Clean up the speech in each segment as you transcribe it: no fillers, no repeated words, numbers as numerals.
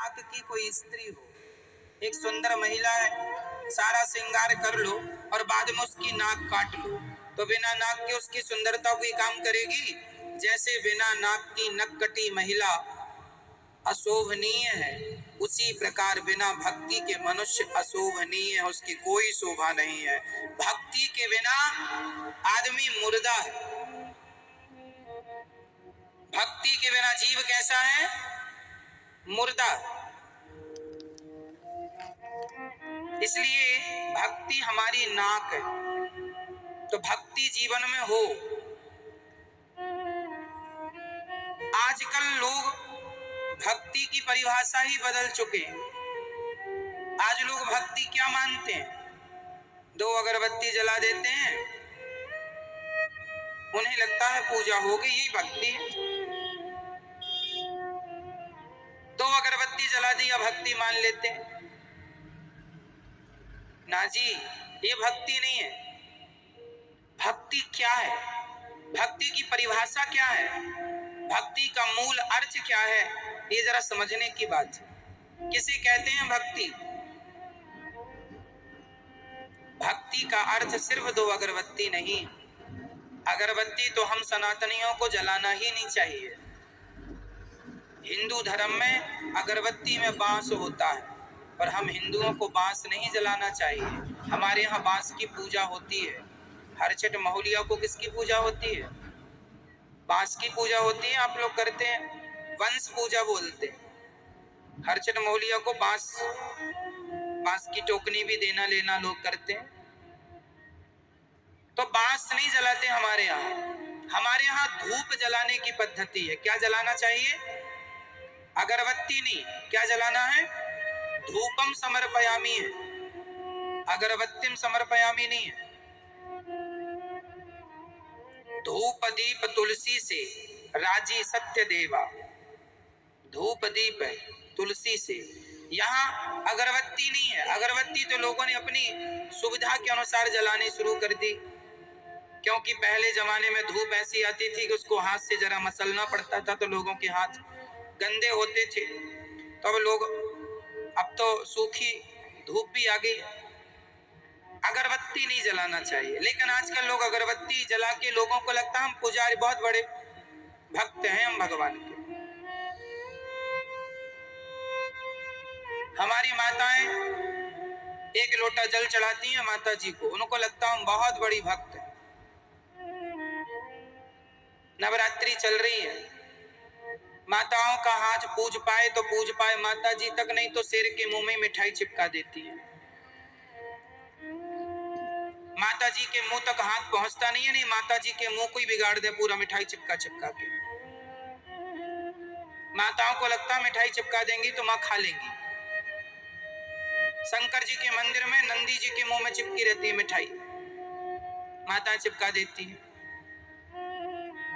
नाक की कोई स्त्री हो, एक सुंदर महिला है, सारा श्रृंगार कर लो और बाद में उसकी नाक काट लो, तो बिना नाक के उसकी सुंदरता कोई काम करेगी? जैसे बिना नाक की नक कटी महिला अशोभनीय है, उसी प्रकार बिना भक्ति के मनुष्य अशोभनीय है, उसकी कोई शोभा नहीं है। भक्ति के बिना आदमी मुर्दा है। भक्ति के बिना जीव कैसा है? मुर्दा। इसलिए भक्ति हमारी नाक है। तो भक्ति जीवन में हो। आजकल लोग भक्ति की परिभाषा ही बदल चुके हैं। आज लोग भक्ति क्या मानते हैं? 2 अगरबत्ती जला देते हैं, उन्हें लगता है पूजा हो गई, यही भक्ति है। 2 अगरबत्ती जला दिया, भक्ति मान लेते हैं। ना जी, ये भक्ति नहीं है। भक्ति क्या है? भक्ति की परिभाषा क्या है? भक्ति का मूल अर्थ क्या है? ये जरा समझने की बात है। किसे कहते हैं भक्ति? भक्ति का अर्थ सिर्फ 2 अगरबत्ती नहीं। अगरबत्ती तो हम सनातनियों को जलाना ही नहीं चाहिए। हिंदू धर्म में अगरबत्ती में बांस होता है, पर हम हिंदुओं को बांस नहीं जलाना चाहिए। हमारे यहाँ बांस की पूजा होती है। हर छठ महुलिया को किसकी पूजा होती है? बांस की पूजा होती है। आप लोग करते हैं, वंश पूजा बोलते हैं। हर छठ महुलिया को बांस की टोकनी भी देना लेना लोग करते हैं। तो बांस नहीं जलाते हमारे यहाँ। हमारे यहाँ धूप जलाने की पद्धति है। क्या जलाना चाहिए? अगरबत्ती नहीं, क्या जलाना है? धूपम समर्पयामी है, अगरबत्तिम समर्पयामी नहीं है। धूप दीप तुलसी से राजी सत्य देवा। धूप दीप है तुलसी से। यहाँ अगरबत्ती नहीं है। अगरबत्ती तो लोगों ने अपनी सुविधा के अनुसार जलानी शुरू कर दी, क्योंकि पहले जमाने में धूप ऐसी आती थी कि उसको हाथ से जरा मसलना पड़ता था, तो लोगों के हाथ गंदे होते थे। तो अब तो सूखी धूप भी आ गई। अगरबत्ती नहीं जलाना चाहिए। लेकिन आजकल लोग अगरबत्ती जला के लोगों को लगता है हम पुजारी, बहुत बड़े भक्त हैं हम भगवान के। हमारी माताएं 1 लोटा जल चढ़ाती हैं माता जी को, उनको लगता है हम बहुत बड़ी भक्त हैं। नवरात्रि चल रही है, माताओं का हाथ पूज पाए तो पूज पाए, माता जी तक नहीं तो शेर के मुंह में मिठाई चिपका देती है। माता जी के मुंह तक हाथ पहुंचता नहीं है, नहीं माता जी के मुंह को ही बिगाड़ दे पूरा मिठाई चिपका चिपका के। माताओं को लगता है मिठाई चिपका देंगी तो मां खा लेंगी। शंकर जी के मंदिर में नंदी जी के मुंह में चिपकी रहती है मिठाई, माता चिपका देती है।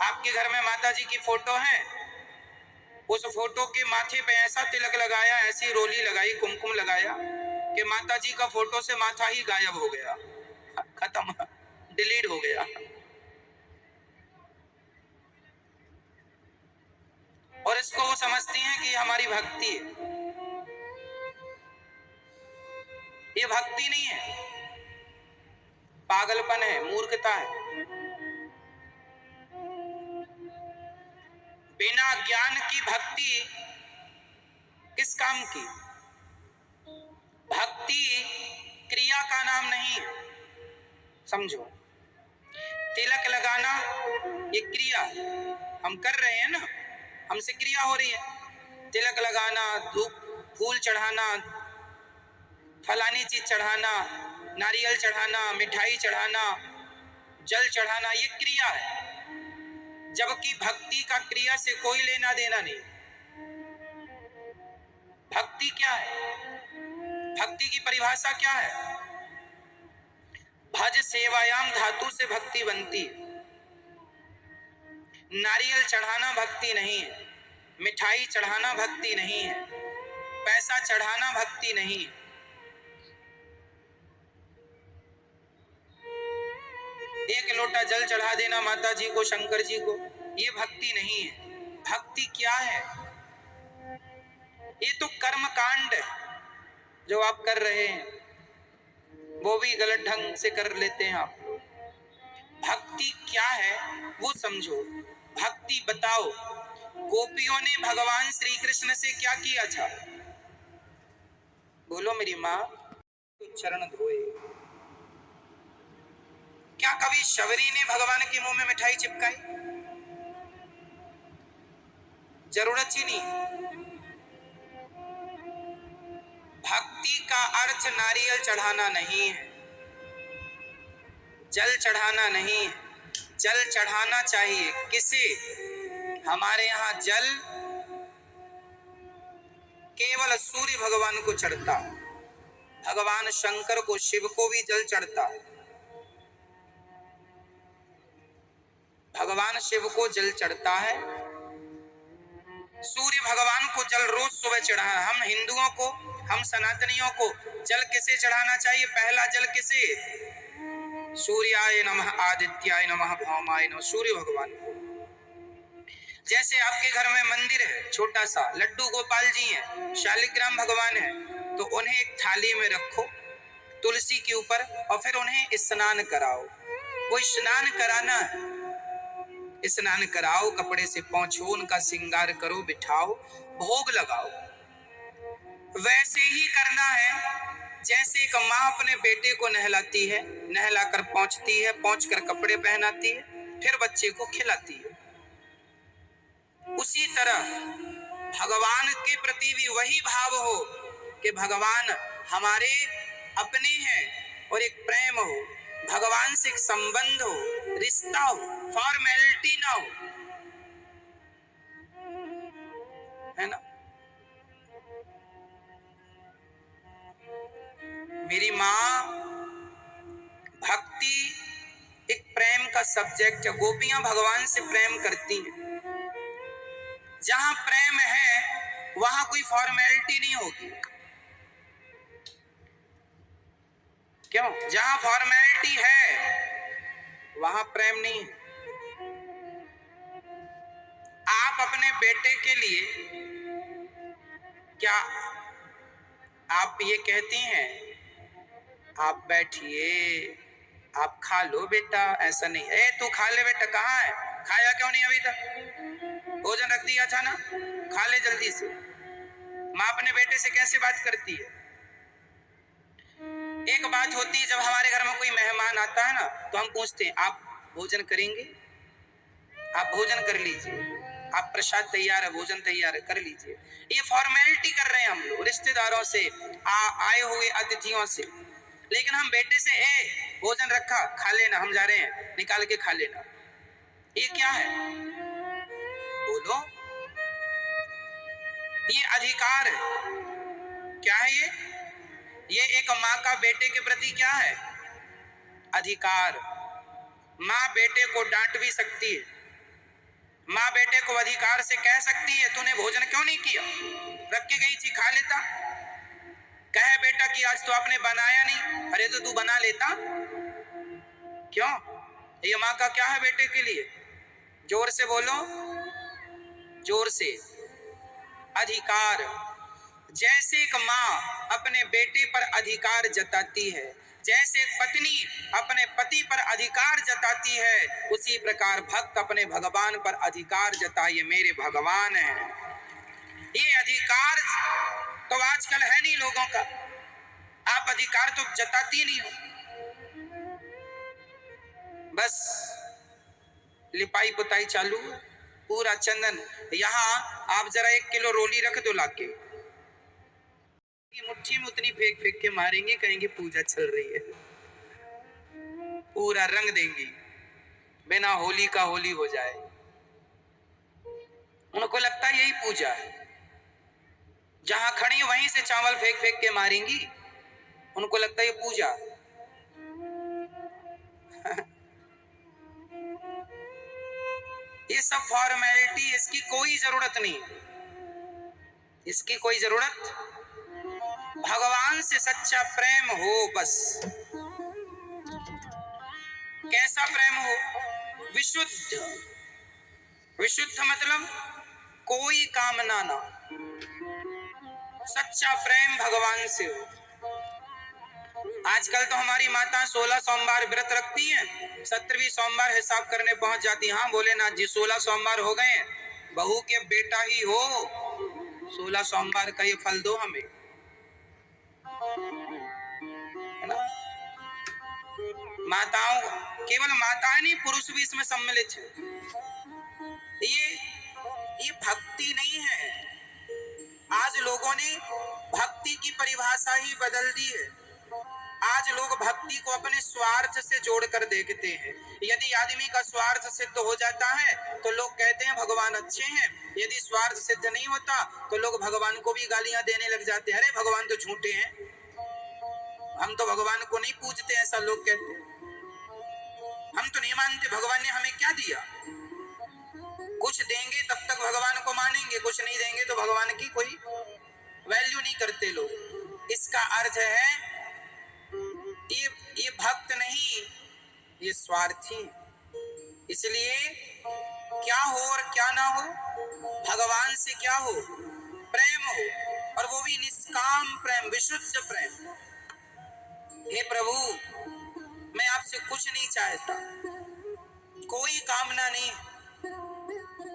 आपके घर में माता जी की फोटो है, उस फोटो के माथे पे ऐसा तिलक लगाया, ऐसी रोली लगाई, कुमकुम लगाया कि माता जी का फोटो से माथा ही गायब हो गया, खत्म, डिलीट हो गया। और इसको वो समझती हैं कि हमारी भक्ति है। ये भक्ति नहीं है, पागलपन है, मूर्खता है। बिना ज्ञान की भक्ति किस काम की? भक्ति क्रिया का नाम नहीं है, समझो। तिलक लगाना ये क्रिया है, हम कर रहे हैं ना, हमसे क्रिया हो रही है। तिलक लगाना, धूप फूल चढ़ाना, फलानी चीज चढ़ाना, नारियल चढ़ाना, मिठाई चढ़ाना, जल चढ़ाना, ये क्रिया है। जबकि भक्ति का क्रिया से कोई लेना देना नहीं। भक्ति क्या है? भक्ति की परिभाषा क्या है? भज सेवायाम धातु से भक्ति बनती है। नारियल चढ़ाना भक्ति नहीं है, मिठाई चढ़ाना भक्ति नहीं है, पैसा चढ़ाना भक्ति नहीं है। एक लोटा जल चढ़ा देना माता जी को, शंकर जी को, ये भक्ति नहीं है। भक्ति क्या है? ये तो कर्म कांड है जो आप कर रहे हैं, वो भी गलत ढंग से कर लेते हैं आप लोग। भक्ति क्या है वो समझो, भक्ति बताओ। गोपियों ने भगवान श्री कृष्ण से क्या किया था? बोलो मेरी माँ, तो चरण धोए। क्या कभी शबरी ने भगवान के मुंह में मिठाई चिपकाई? जरूरत ही नहीं। भक्ति का अर्थ नारियल चढ़ाना नहीं है, जल चढ़ाना नहीं है। जल चढ़ाना चाहिए किसे? हमारे यहाँ जल केवल सूर्य भगवान को चढ़ता, भगवान शंकर को, शिव को भी जल चढ़ता। भगवान शिव को जल चढ़ता है, सूर्य भगवान को जल रोज सुबह चढ़ाना। हम हिंदुओं को, हम सनातनियों को जल किसे चढ़ाना चाहिए? पहला जल किसे? सूर्याय नमः, आदित्याय नमः, भौमाय नमः, सूर्य भगवान को। जैसे आपके घर में मंदिर है छोटा सा, लड्डू गोपाल जी हैं, शालिग्राम भगवान है, तो उन्हें एक थाली में रखो तुलसी के ऊपर और फिर उन्हें स्नान कराओ। वो स्नान कराना है, स्नान कराओ, कपड़े से पोंछो, उनका श्रृंगार करो, बिठाओ, भोग लगाओ। वैसे ही करना है जैसे एक माँ अपने बेटे को नहलाती है, नहलाकर पोंछती है, पोंछकर कपड़े पहनाती है, फिर बच्चे को खिलाती है। उसी तरह भगवान के प्रति भी वही भाव हो कि भगवान हमारे अपने हैं और एक प्रेम हो, भगवान से एक संबंध हो, रिश्ता हो, फॉर्मेलिटी ना हो, है ना। मेरी माँ, भक्ति एक प्रेम का सब्जेक्ट है। गोपियां भगवान से प्रेम करती हैं। जहां प्रेम है वहां कोई फॉर्मेलिटी नहीं होगी। क्यों? जहां फॉर्मेलिटी है वहां प्रेम नहीं है। आप अपने बेटे के लिए क्या आप ये कहती हैं, आप बैठिए, आप खा लो बेटा? ऐसा नहीं, ए तू खा ले बेटा, कहाँ है? खाया क्यों नहीं अभी तक? भोजन रख दिया था ना, खा ले जल्दी से। माँ अपने बेटे से कैसे बात करती है? एक बात होती है, जब हमारे घर में कोई मेहमान आता है ना, तो हम पूछते हैं, आप भोजन करेंगे? आप भोजन कर लीजिए, आप प्रसाद तैयार है, भोजन तैयार है, कर लीजिए। ये फॉर्मेलिटी कर रहे हैं हम लोग रिश्तेदारों से, आए हुए अतिथियों से। लेकिन हम बेटे से, ए भोजन रखा, खा लेना, हम जा रहे हैं, निकाल के खा लेना। ये क्या है? बोलो। ये अधिकार है। क्या है ये एक माँ का बेटे के प्रति क्या है? अधिकार। माँ बेटे को डांट भी सकती है, माँ बेटे को अधिकार से कह सकती है, तूने भोजन क्यों नहीं किया? रख के गई थी, खा लेता। कहे बेटा कि आज तो आपने बनाया नहीं, अरे तो तू बना लेता। क्यों? ये माँ का क्या है बेटे के लिए? जोर से बोलो, जोर से। अधिकार। जैसे एक माँ अपने बेटे पर अधिकार जताती है, जैसे पत्नी अपने पति पर अधिकार जताती है, उसी प्रकार भक्त अपने भगवान पर अधिकार जताइए, मेरे भगवान हैं। ये अधिकार तो आजकल है नहीं लोगों का, आप अधिकार तो जताती नहीं हो, बस लिपाई पुताई चालू, पूरा चंदन। यहाँ आप जरा 1 किलो रोली रख दो लाके, मुट्ठी में उतनी फेंक फेंक के मारेंगे, कहेंगे पूजा चल रही है, पूरा रंग देंगी, बिना होली का होली हो जाए। उनको लगता है यही पूजा है। जहां खड़ी वहीं से चावल फेंक फेंक के मारेंगी, उनको लगता है ये पूजा। ये सब फॉर्मेलिटी, इसकी कोई जरूरत नहीं, इसकी कोई जरूरत। भगवान से सच्चा प्रेम हो बस। कैसा प्रेम हो? विशुद्ध। विशुद्ध मतलब कोई कामना ना, सच्चा प्रेम भगवान से हो। आजकल तो हमारी माता 16 सोमवार व्रत रखती हैं, 17वीं सोमवार हिसाब करने पहुंच जाती। हाँ भोलेनाथ जी 16 सोमवार हो गए, बहू के बेटा ही हो, 16 सोमवार का ये फल दो हमें, है ना। माताओं, केवल माताएं नहीं, पुरुष भी इसमें सम्मिलित है। ये भक्ति नहीं है। आज लोगों ने भक्ति की परिभाषा ही बदल दी है। आज लोग भक्ति को अपने स्वार्थ से जोड़कर देखते हैं। यदि आदमी का स्वार्थ सिद्ध हो जाता है तो लोग कहते हैं भगवान अच्छे हैं, यदि स्वार्थ सिद्ध नहीं होता तो लोग भगवान को भी गालियां देने लग जाते हैं, अरे भगवान तो झूठे हैं, हम तो भगवान को नहीं पूजते, ऐसा लोग कहते हैं। हम तो नहीं मानते, भगवान ने हमें क्या दिया? कुछ देंगे तब तक भगवान को मानेंगे, कुछ नहीं देंगे तो भगवान की कोई वैल्यू नहीं करते लोग। इसका अर्थ है ये भक्त नहीं, ये स्वार्थी। इसलिए क्या हो और क्या ना हो, भगवान से क्या हो, प्रेम हो, और वो भी निष्काम प्रेम, विशुद्ध प्रेम। हे प्रभु, मैं आपसे कुछ नहीं चाहता, कोई कामना नहीं,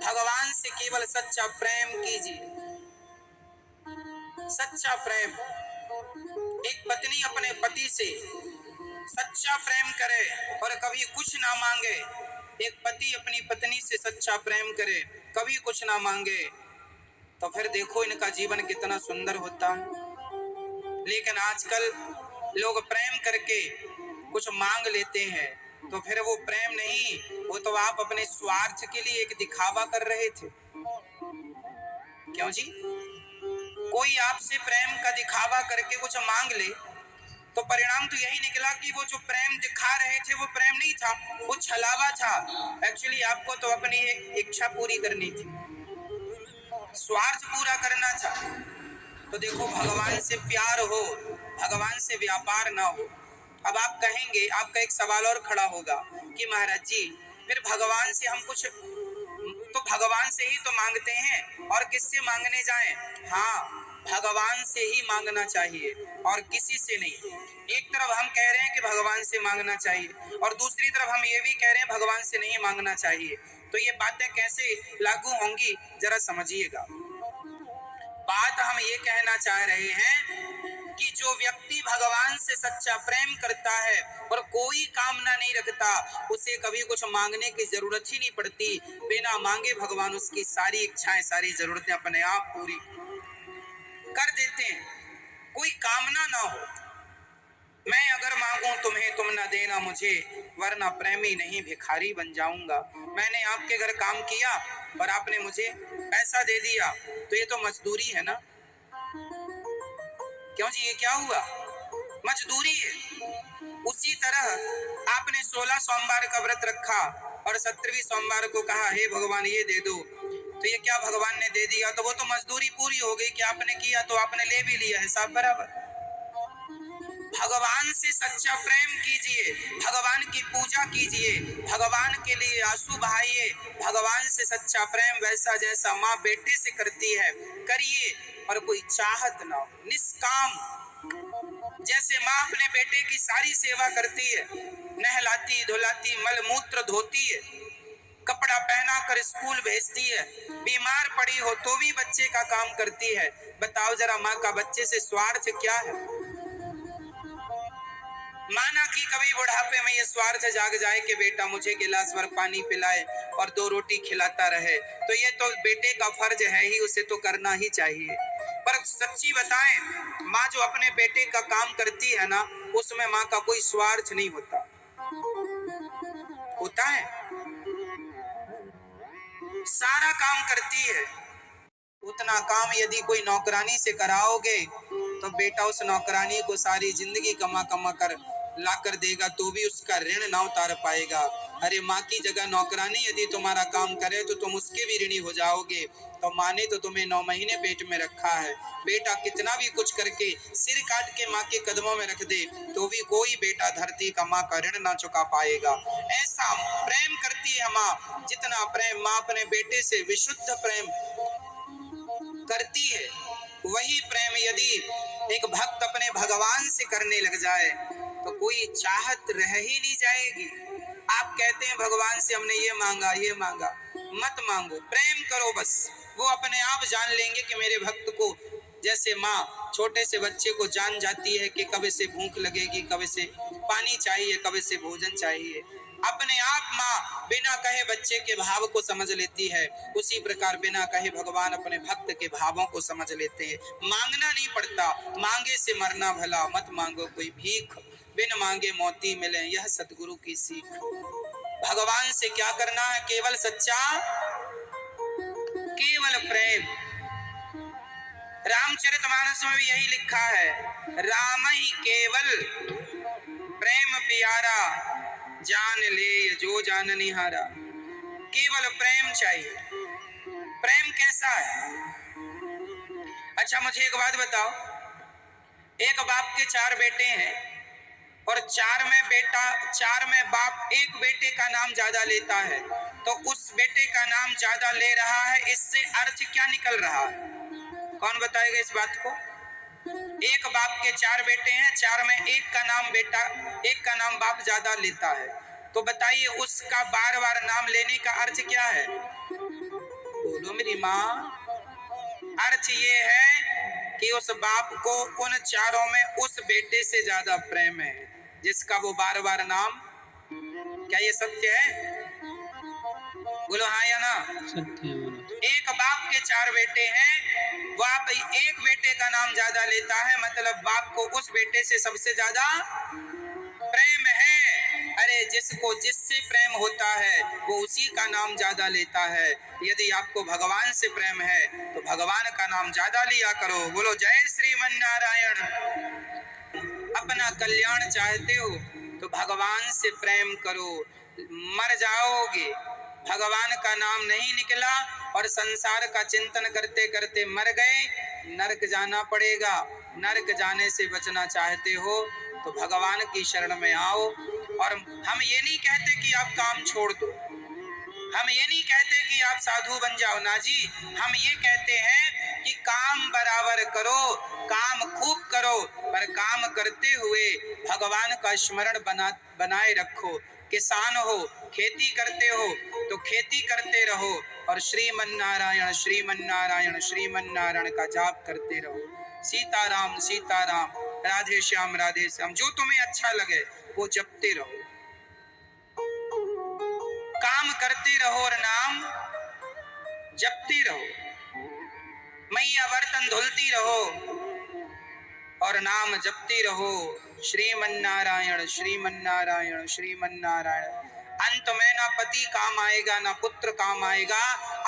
भगवान से केवल सच्चा प्रेम कीजिए। सच्चा प्रेम, एक पत्नी अपने पति से सच्चा प्रेम करे और कभी कुछ ना मांगे, एक पति अपनी पत्नी से सच्चा प्रेम करे, कभी कुछ ना मांगे, तो फिर देखो इनका जीवन कितना सुंदर होता है। लेकिन आजकल लोग प्रेम करके कुछ मांग लेते हैं, तो फिर वो प्रेम नहीं, वो तो आप अपने स्वार्थ के लिए एक दिखावा कर रहे थे। क्यों जी? कोई आपसे प्रेम का दिखावा करके कुछ मांग ले तो परिणाम तो यही निकला कि वो जो प्रेम दिखा रहे थे वो प्रेम नहीं था, वो छलावा था। एक्चुअली आपको तो अपनी एक इच्छा पूरी करनी थी, स्वार्थ पूरा करना था। तो देखो, भगवान से प्यार हो, भगवान से व्यापार ना हो। अब आप कहेंगे, आपका एक सवाल और खड़ा होगा कि महाराज जी, फिर भगवान से हम कुछ तो भगवान से ही तो मांगते हैं, और किससे मांगने जाएं? हाँ, भगवान से ही मांगना चाहिए और किसी से नहीं। एक तरफ हम कह रहे हैं कि भगवान से मांगना चाहिए और दूसरी तरफ हम ये भी कह रहे हैं भगवान से नहीं मांगना चाहिए। तो ये बातें कैसे लागू होंगी, जरा समझिएगा। बात हम ये कहना चाह रहे हैं कि जो व्यक्ति भगवान से सच्चा प्रेम करता है और कोई कामना नहीं रखता, उसे कभी कुछ मांगने की जरूरत ही नहीं पड़ती। बिना मांगे भगवान उसकी सारी इच्छाएं, सारी जरूरतें अपने आप पूरी कर देते हैं। कोई कामना ना हो, मैं अगर मांगूं तुम्हें, तुम ना देना मुझे, वरना प्रेमी नहीं भिखारी बन जाऊंगा। मैंने आपके घर काम किया और आपने मुझे पैसा दे दिया, तो ये तो मजदूरी है ना। क्यों जी, ये क्या हुआ? मजदूरी है। उसी तरह आपने 16 सोमवार का व्रत रखा और 17वीं सोमवार को कहा हे भगवान ये दे दो, तो ये क्या भगवान ने दे दिया? तो वो तो मजदूरी पूरी हो गई कि आपने किया तो आपने ले भी लिया, हिसाब बराबर। भगवान से सच्चा प्रेम कीजिए, भगवान की पूजा कीजिए, भगवान के लिए आंसू बहाइए। भगवान से सच्चा प्रेम वैसा जैसा माँ बेटे से करती है करिए, और कोई चाहत ना हो, निष्काम। जैसे माँ अपने बेटे की सारी सेवा करती है, नहलाती धुलाती, मल मूत्र धोती है, कपड़ा पहना कर स्कूल भेजती है, बीमार पड़ी हो तो भी बच्चे का काम करती है। बताओ जरा, माँ का बच्चे से स्वार्थ क्या है? माना कि कभी बुढ़ापे में ये स्वार्थ जाग जाए कि बेटा मुझे गिलास भर पानी पिलाए और 2 रोटी खिलाता रहे, तो ये तो बेटे का फर्ज है ही, उसे तो करना ही चाहिए। पर सच्ची बताएं, माँ जो अपने बेटे का काम करती है ना, उसमें माँ का कोई स्वार्थ नहीं होता। होता है, सारा काम करती है। उतना काम यदि कोई नौकरानी से कराओगे तो बेटा उस नौकरानी को सारी जिंदगी कमा कमा कर ला कर देगा, तो भी उसका ऋण ना उतार पाएगा। अरे माँ की जगह नौकरानी यदि तुम्हारा काम करे तो तुम उसके भी ऋणी हो जाओगे। तो माँ ने तो तुम्हें 9 महीने पेट में रखा है, बेटा कितना भी कुछ करके सिर काट के माँ के कदमों में रख दे तो भी कोई बेटा धरती का माँ का ऋण ना चुका पाएगा। ऐसा प्रेम करती है माँ, जितना प्रेम माँ अपने बेटे से विशुद्ध प्रेम करती है। वही प्रेम यदि एक भक्त अपने भगवान से करने लग जाए तो कोई चाहत रह ही नहीं जाएगी। आप कहते हैं भगवान से हमने ये मांगा, मत मांगो, प्रेम करो बस। वो अपने आप जान लेंगे कि मेरे भक्त को, जैसे माँ छोटे से बच्चे को जान जाती है कि कब से भूख लगेगी, कब से पानी चाहिए, कब से भोजन चाहिए, अपने आप माँ बिना कहे बच्चे के भाव को समझ लेती है। उसी प्रकार बिना कहे भगवान अपने भक्त के भावों को समझ लेते हैं। मांगना नहीं पड़ता, मांगे से मरना भला, मत मांगो कोई भीख, बिन मांगे मोती मिले, यह सतगुरु की सीख। भगवान से क्या करना है? केवल सच्चा, केवल प्रेम। रामचरितमानस में भी यही लिखा है, राम ही केवल प्रेम प्यारा, जान ले जो जान निहारा। केवल प्रेम चाहिए। प्रेम कैसा है? अच्छा मुझे एक बात बताओ, एक बाप के 4 बेटे हैं और 4 में बाप एक बेटे का नाम ज्यादा लेता है, तो उस बेटे का नाम ज्यादा ले रहा है, इससे अर्थ क्या निकल रहा है? कौन बताएगा इस बात को? एक बाप के 4 बेटे हैं, 4 में एक का नाम बाप ज्यादा लेता है, तो बताइए उसका बार बार नाम लेने का अर्थ क्या है? बोलो मेरी माँ। अर्थ ये है कि उस बाप को उन 4 में उस बेटे से ज्यादा प्रेम है जिसका वो बार बार नाम। क्या ये सत्य है? बोलो हाँ या ना? सत्य है। एक बाप के 4 बेटे हैं, बाप एक बेटे का नाम ज्यादा लेता है, मतलब बाप को उस बेटे से सबसे ज्यादा प्रेम है। अरे जिसको जिससे प्रेम होता है वो उसी का नाम ज्यादा लेता है। यदि आपको भगवान से प्रेम है तो भगवान का नाम ज्यादा लिया करो। बोलो जय श्रीमन नारायण। अपना कल्याण चाहते हो तो भगवान से प्रेम करो। मर जाओगे, भगवान का नाम नहीं निकला और संसार का चिंतन करते करते मर गए, नरक जाना पड़ेगा। नरक जाने से बचना चाहते हो तो भगवान की शरण में आओ। और हम ये नहीं कहते कि आप काम छोड़ दो, हम ये नहीं कहते कि आप साधु बन जाओ ना जी, हम ये कहते हैं कि काम बराबर करो, काम खूब करो, पर काम करते हुए भगवान का स्मरण बनाए रखो। किसान हो, खेती करते हो तो खेती करते रहो और श्रीमन नारायण श्रीमन नारायण श्रीमन नारायण का जाप करते रहो। सीताराम सीताराम, राधे श्याम राधे श्याम, जो तुम्हें अच्छा लगे वो जपते रहो। काम करते रहो और नाम जपते रहो। मैया बर्तन धुलती रहो और नाम जपते रहो। श्रीमन नारायण श्रीमन नारायण श्रीमन नारायण। अंत में ना पति काम आएगा, ना पुत्र काम आएगा।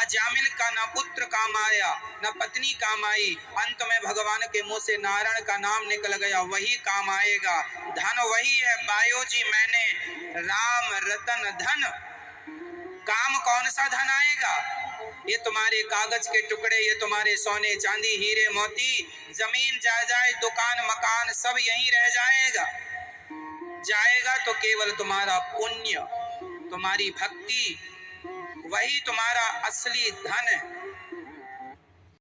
अजामिल का ना पुत्र काम आया, ना पत्नी काम आई, अंत में भगवान के मुंह से नारायण का नाम निकल गया, वही काम आएगा। धन वही है बायो जी मैंने, राम रतन धन। काम कौन सा धन आएगा? ये तुम्हारे कागज के टुकड़े, ये तुम्हारे सोने चांदी हीरे मोती, जमीन जायदाद दुकान मकान सब यहीं रह जाएगा। जाएगा तो केवल तुम्हारा पुण्य, तुम्हारी भक्ति, वही तुम्हारा असली धन है।